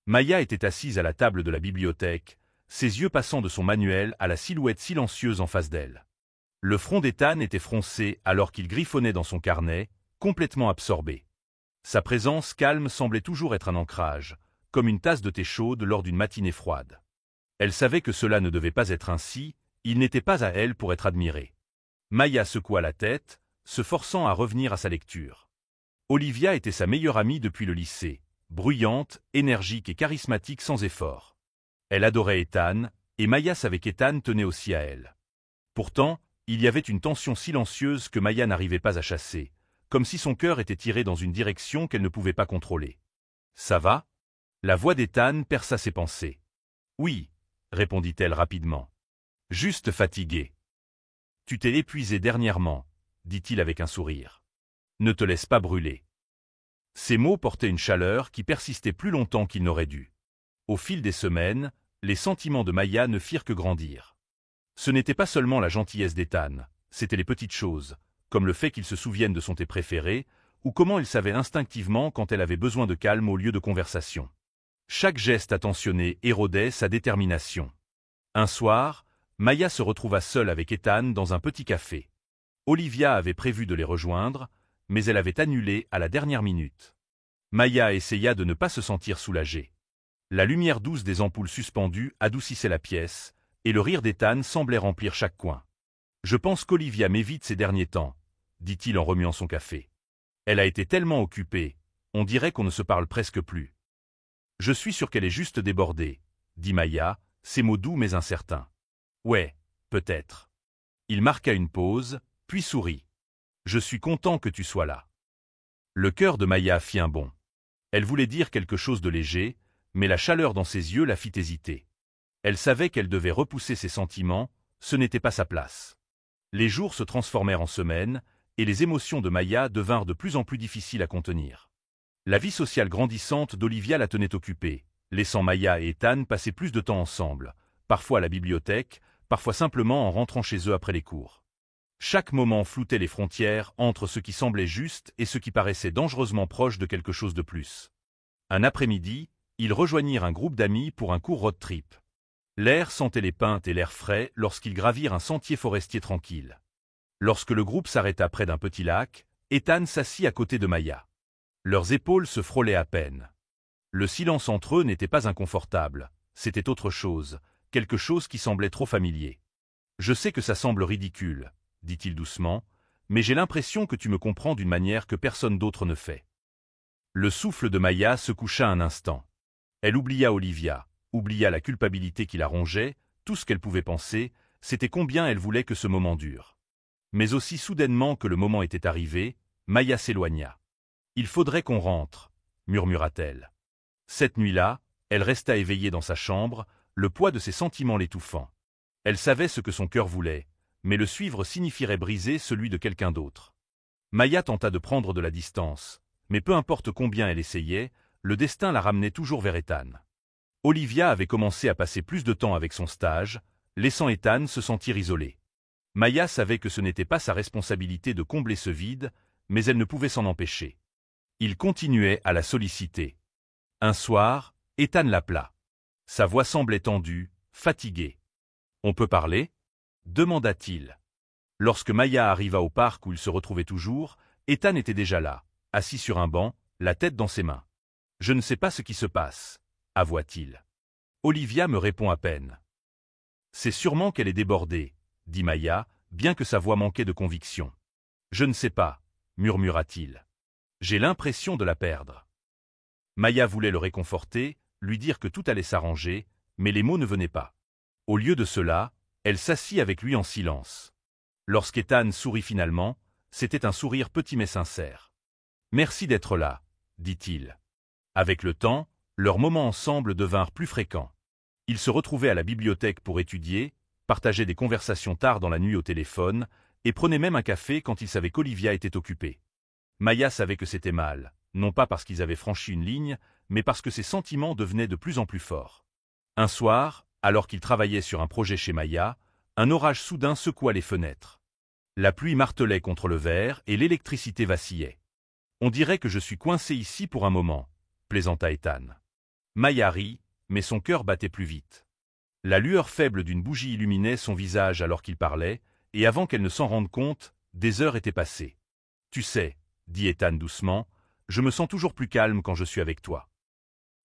Maya était assise à la table de la bibliothèque, ses yeux passant de son manuel à la silhouette silencieuse en face d'elle. Le front d'Ethan était froncé alors qu'il griffonnait dans son carnet, complètement absorbé. Sa présence calme semblait toujours être un ancrage, comme une tasse de thé chaude lors d'une matinée froide. Elle savait que cela ne devait pas être ainsi, il n'était pas à elle pour être admiré. Maya secoua la tête, se forçant à revenir à sa lecture. Olivia était sa meilleure amie depuis le lycée, bruyante, énergique et charismatique sans effort. Elle adorait Ethan, et Maya savait qu'Ethan tenait aussi à elle. Pourtant, il y avait une tension silencieuse que Maya n'arrivait pas à chasser, comme si son cœur était tiré dans une direction qu'elle ne pouvait pas contrôler. « Ça va ?» La voix d'Ethan perça ses pensées. « Oui, » répondit-elle rapidement. « Juste fatiguée. »« Tu t'es épuisé dernièrement, » dit-il avec un sourire. « Ne te laisse pas brûler. » Ces mots portaient une chaleur qui persistait plus longtemps qu'il n'aurait dû. Au fil des semaines, les sentiments de Maya ne firent que grandir. Ce n'était pas seulement la gentillesse d'Ethan, c'étaient les petites choses, comme le fait qu'il se souvienne de son thé préféré, ou comment il savait instinctivement quand elle avait besoin de calme au lieu de conversation. Chaque geste attentionné érodait sa détermination. Un soir, Maya se retrouva seule avec Ethan dans un petit café. Olivia avait prévu de les rejoindre, mais elle avait annulé à la dernière minute. Maya essaya de ne pas se sentir soulagée. La lumière douce des ampoules suspendues adoucissait la pièce, et le rire d'Ethan semblait remplir chaque coin. « Je pense qu'Olivia m'évite ces derniers temps, » dit-il en remuant son café. « Elle a été tellement occupée, on dirait qu'on ne se parle presque plus. »« Je suis sûr qu'elle est juste débordée, » dit Maya, ses mots doux mais incertains. « Ouais, peut-être. » Il marqua une pause, puis sourit. « Je suis content que tu sois là. » Le cœur de Maya fit un bond. Elle voulait dire quelque chose de léger, mais la chaleur dans ses yeux la fit hésiter. Elle savait qu'elle devait repousser ses sentiments, ce n'était pas sa place. Les jours se transformèrent en semaines, et les émotions de Maya devinrent de plus en plus difficiles à contenir. La vie sociale grandissante d'Olivia la tenait occupée, laissant Maya et Ethan passer plus de temps ensemble, parfois à la bibliothèque, parfois simplement en rentrant chez eux après les cours. Chaque moment floutait les frontières entre ce qui semblait juste et ce qui paraissait dangereusement proche de quelque chose de plus. Un après-midi, ils rejoignirent un groupe d'amis pour un court road trip. L'air sentait les pins et l'air frais lorsqu'ils gravirent un sentier forestier tranquille. Lorsque le groupe s'arrêta près d'un petit lac, Ethan s'assit à côté de Maya. Leurs épaules se frôlaient à peine. Le silence entre eux n'était pas inconfortable, c'était autre chose, quelque chose qui semblait trop familier. « Je sais que ça semble ridicule, » dit-il doucement, « mais j'ai l'impression que tu me comprends d'une manière que personne d'autre ne fait. » Le souffle de Maya se coucha un instant. Elle oublia Olivia, oublia la culpabilité qui la rongeait, tout ce qu'elle pouvait penser, c'était combien elle voulait que ce moment dure. Mais aussi soudainement que le moment était arrivé, Maya s'éloigna. « Il faudrait qu'on rentre, » murmura-t-elle. Cette nuit-là, elle resta éveillée dans sa chambre, le poids de ses sentiments l'étouffant. Elle savait ce que son cœur voulait, mais le suivre signifierait briser celui de quelqu'un d'autre. Maya tenta de prendre de la distance, mais peu importe combien elle essayait, le destin la ramenait toujours vers Ethan. Olivia avait commencé à passer plus de temps avec son stage, laissant Ethan se sentir isolé. Maya savait que ce n'était pas sa responsabilité de combler ce vide, mais elle ne pouvait s'en empêcher. Il continuait à la solliciter. Un soir, Ethan l'appela. Sa voix semblait tendue, fatiguée. « On peut parler ?» demanda-t-il. Lorsque Maya arriva au parc où il se retrouvait toujours, Ethan était déjà là, assis sur un banc, la tête dans ses mains. « Je ne sais pas ce qui se passe, » avoua-t-il. Olivia me répond à peine. « C'est sûrement qu'elle est débordée, » dit Maya, bien que sa voix manquait de conviction. « Je ne sais pas, » murmura-t-il. « J'ai l'impression de la perdre. » Maya voulait le réconforter, lui dire que tout allait s'arranger, mais les mots ne venaient pas. Au lieu de cela, elle s'assit avec lui en silence. Lorsqu'Ethan sourit finalement, c'était un sourire petit mais sincère. « Merci d'être là, » dit-il. Avec le temps, leurs moments ensemble devinrent plus fréquents. Ils se retrouvaient à la bibliothèque pour étudier, partageaient des conversations tard dans la nuit au téléphone, et prenaient même un café quand ils savaient qu'Olivia était occupée. Maya savait que c'était mal, non pas parce qu'ils avaient franchi une ligne, mais parce que ses sentiments devenaient de plus en plus forts. Un soir, alors qu'ils travaillaient sur un projet chez Maya, un orage soudain secoua les fenêtres. La pluie martelait contre le verre et l'électricité vacillait. « On dirait que je suis coincé ici pour un moment », plaisanta Ethan. Maya rit, mais son cœur battait plus vite. La lueur faible d'une bougie illuminait son visage alors qu'il parlait, et avant qu'elle ne s'en rende compte, des heures étaient passées. « Tu sais, » dit Ethan doucement, « je me sens toujours plus calme quand je suis avec toi. »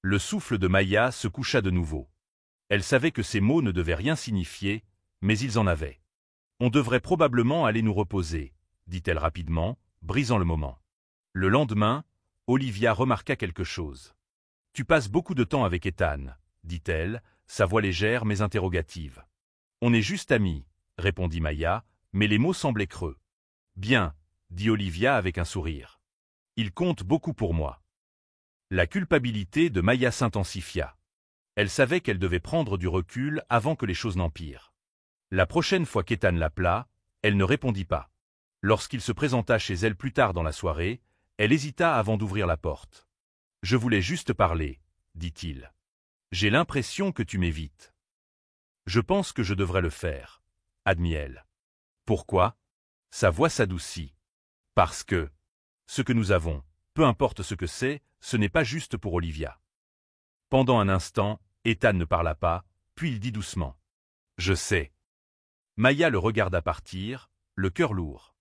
Le souffle de Maya se coucha de nouveau. Elle savait que ces mots ne devaient rien signifier, mais ils en avaient. « On devrait probablement aller nous reposer, » dit-elle rapidement, brisant le moment. Le lendemain, Olivia remarqua quelque chose. « Tu passes beaucoup de temps avec Ethan, » dit-elle, sa voix légère mais interrogative. « On est juste amis, » répondit Maya, mais les mots semblaient creux. « Bien, » dit Olivia avec un sourire. « Il compte beaucoup pour moi. » La culpabilité de Maya s'intensifia. Elle savait qu'elle devait prendre du recul avant que les choses n'empirent. La prochaine fois qu'Ethan l'appela, elle ne répondit pas. Lorsqu'il se présenta chez elle plus tard dans la soirée, elle hésita avant d'ouvrir la porte. « Je voulais juste parler, » dit-il. « J'ai l'impression que tu m'évites. »« Je pense que je devrais le faire, » admit-elle. « Pourquoi ?» Sa voix s'adoucit. « Parce que ce que nous avons, peu importe ce que c'est, ce n'est pas juste pour Olivia. » Pendant un instant, Ethan ne parla pas, puis il dit doucement. « Je sais. » Maya le regarda partir, le cœur lourd.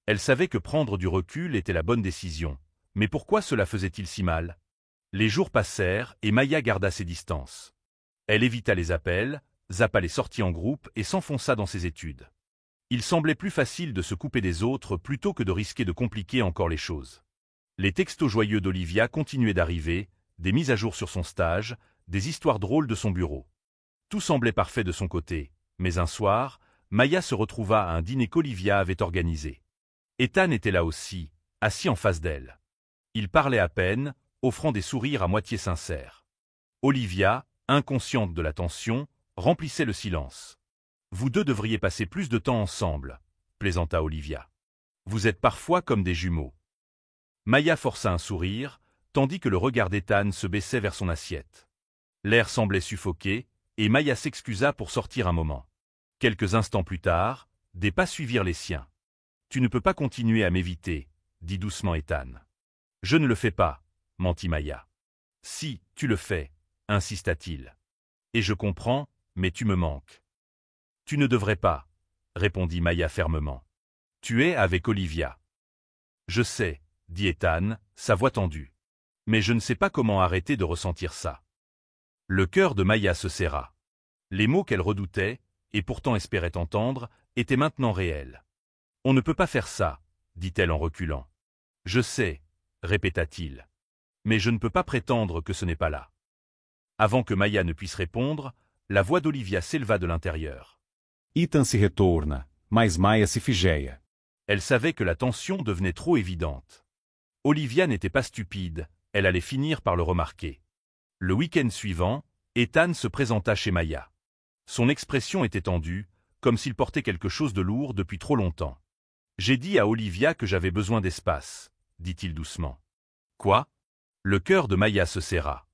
Elle savait que prendre du recul était la bonne décision, mais pourquoi cela faisait-il si mal? Les jours passèrent et Maya garda ses distances. Elle évita les appels, zappa les sorties en groupe et s'enfonça dans ses études. Il semblait plus facile de se couper des autres plutôt que de risquer de compliquer encore les choses. Les textos joyeux d'Olivia continuaient d'arriver, des mises à jour sur son stage, des histoires drôles de son bureau. Tout semblait parfait de son côté, mais un soir, Maya se retrouva à un dîner qu'Olivia avait organisé. Ethan était là aussi, assis en face d'elle. Il parlait à peine, offrant des sourires à moitié sincères. Olivia, inconsciente de la tension, remplissait le silence. « Vous deux devriez passer plus de temps ensemble, » plaisanta Olivia. « Vous êtes parfois comme des jumeaux. » Maya força un sourire, tandis que le regard d'Ethan se baissait vers son assiette. L'air semblait suffoqué, et Maya s'excusa pour sortir un moment. Quelques instants plus tard, des pas suivirent les siens. « Tu ne peux pas continuer à m'éviter, » dit doucement Ethan. « Je ne le fais pas, » mentit Maya. « Si, tu le fais, » insista-t-il. « Et je comprends, mais tu me manques. »« Tu ne devrais pas, » répondit Maya fermement. « Tu es avec Olivia. »« Je sais, » dit Ethan, sa voix tendue. « Mais je ne sais pas comment arrêter de ressentir ça. » Le cœur de Maya se serra. Les mots qu'elle redoutait, et pourtant espérait entendre, étaient maintenant réels. « On ne peut pas faire ça, » dit-elle en reculant. « Je sais, » répéta-t-il. « Mais je ne peux pas prétendre que ce n'est pas là. » Avant que Maya ne puisse répondre, la voix d'Olivia s'éleva de l'intérieur. Ethan se retourna, mas Maya se figeia. Elle savait que la tension devenait trop évidente. Olivia n'était pas stupide, elle allait finir par le remarquer. Le week-end suivant, Ethan se présenta chez Maya. Son expression était tendue, comme s'il portait quelque chose de lourd depuis trop longtemps. « J'ai dit à Olivia que j'avais besoin d'espace, » dit-il doucement. « Quoi ?» Le cœur de Maya se serra.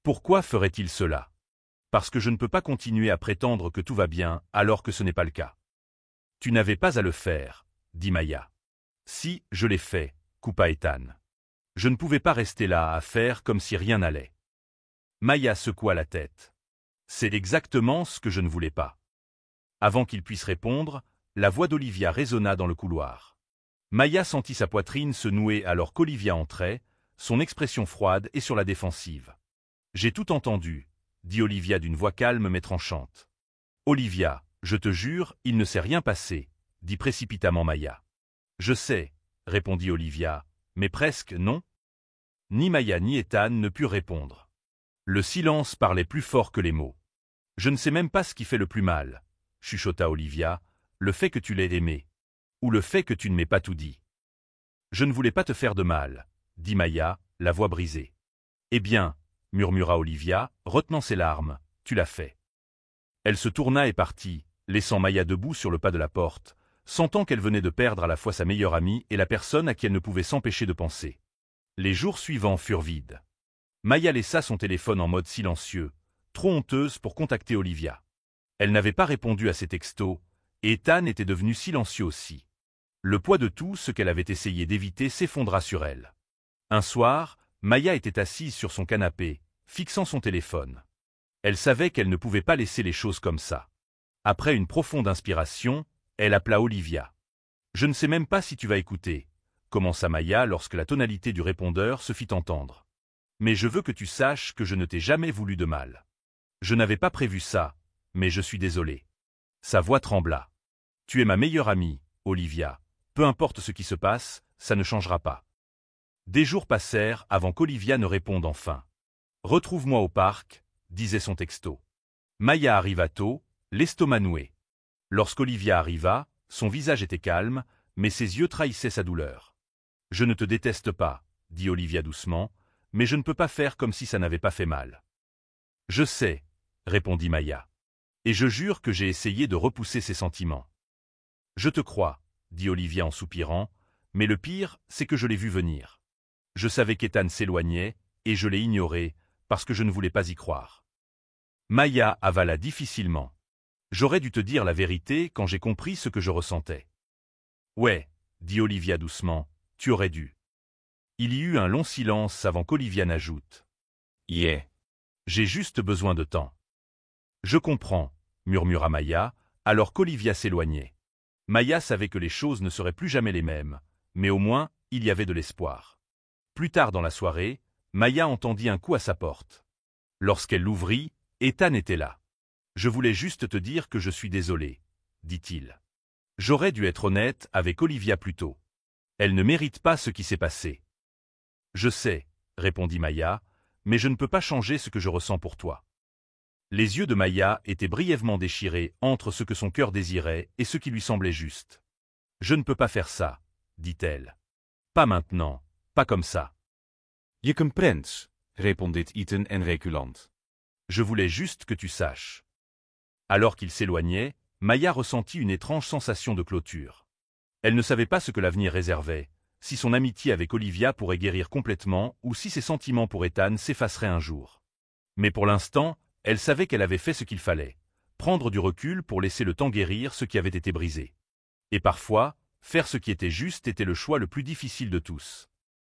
Pourquoi ferait-il cela? Parce que je ne peux pas continuer à prétendre que tout va bien alors que ce n'est pas le cas. Tu n'avais pas à le faire, dit Maya. Si, je l'ai fait, coupa Ethan. Je ne pouvais pas rester là à faire comme si rien n'allait. Maya secoua la tête. C'est exactement ce que je ne voulais pas. Avant qu'il puisse répondre, la voix d'Olivia résonna dans le couloir. Maya sentit sa poitrine se nouer alors qu'Olivia entrait, son expression froide et sur la défensive. J'ai tout entendu, dit Olivia d'une voix calme mais tranchante. Olivia, je te jure, il ne s'est rien passé, dit précipitamment Maya. Je sais, répondit Olivia, mais presque non. Ni Maya ni Ethan ne purent répondre. Le silence parlait plus fort que les mots. Je ne sais même pas ce qui fait le plus mal, chuchota Olivia, le fait que tu l'aies aimé, ou le fait que tu ne m'aies pas tout dit. Je ne voulais pas te faire de mal, dit Maya, la voix brisée. Eh bien, murmura Olivia, retenant ses larmes, tu l'as fait. Elle se tourna et partit, laissant Maya debout sur le pas de la porte, sentant qu'elle venait de perdre à la fois sa meilleure amie et la personne à qui elle ne pouvait s'empêcher de penser. Les jours suivants furent vides. Maya laissa son téléphone en mode silencieux, trop honteuse pour contacter Olivia. Elle n'avait pas répondu à ses textos, et Ethan était devenu silencieux aussi. Le poids de tout ce qu'elle avait essayé d'éviter s'effondra sur elle. Un soir, Maya était assise sur son canapé, fixant son téléphone. Elle savait qu'elle ne pouvait pas laisser les choses comme ça. Après une profonde inspiration, elle appela Olivia. « Je ne sais même pas si tu vas écouter », commença Maya lorsque la tonalité du répondeur se fit entendre. « Mais je veux que tu saches que je ne t'ai jamais voulu de mal. Je n'avais pas prévu ça, mais je suis désolé. » Sa voix trembla. « Tu es ma meilleure amie, Olivia. Peu importe ce qui se passe, ça ne changera pas. » Des jours passèrent avant qu'Olivia ne réponde enfin. « Retrouve-moi au parc », disait son texto. Maya arriva tôt, l'estomac noué. Lorsqu'Olivia arriva, son visage était calme, mais ses yeux trahissaient sa douleur. « Je ne te déteste pas, » dit Olivia doucement, « mais je ne peux pas faire comme si ça n'avait pas fait mal. »« Je sais, » répondit Maya. « Et je jure que j'ai essayé de repousser ces sentiments. »« Je te crois, » dit Olivia en soupirant, « mais le pire, c'est que je l'ai vu venir. Je savais qu'Ethan s'éloignait, et je l'ai ignoré, parce que je ne voulais pas y croire. » Maya avala difficilement. « J'aurais dû te dire la vérité quand j'ai compris ce que je ressentais. »« Ouais, » dit Olivia doucement, « tu aurais dû. » Il y eut un long silence avant qu'Olivia n'ajoute. « Yeah. J'ai juste besoin de temps. »« Je comprends, » murmura Maya, alors qu'Olivia s'éloignait. Maya savait que les choses ne seraient plus jamais les mêmes, mais au moins, il y avait de l'espoir. Plus tard dans la soirée, Maya entendit un coup à sa porte. Lorsqu'elle l'ouvrit, Ethan était là. « Je voulais juste te dire que je suis désolé, » dit-il. « J'aurais dû être honnête avec Olivia plus tôt. Elle ne mérite pas ce qui s'est passé. »« Je sais, » répondit Maya, « mais je ne peux pas changer ce que je ressens pour toi. » Les yeux de Maya étaient brièvement déchirés entre ce que son cœur désirait et ce qui lui semblait juste. « Je ne peux pas faire ça, » dit-elle. « Pas maintenant, pas comme ça. »« Je comprends, » répondit Ethan en reculant. « Je voulais juste que tu saches. » Alors qu'il s'éloignait, Maya ressentit une étrange sensation de clôture. Elle ne savait pas ce que l'avenir réservait, si son amitié avec Olivia pourrait guérir complètement ou si ses sentiments pour Ethan s'effaceraient un jour. Mais pour l'instant, elle savait qu'elle avait fait ce qu'il fallait, prendre du recul pour laisser le temps guérir ce qui avait été brisé. Et parfois, faire ce qui était juste était le choix le plus difficile de tous.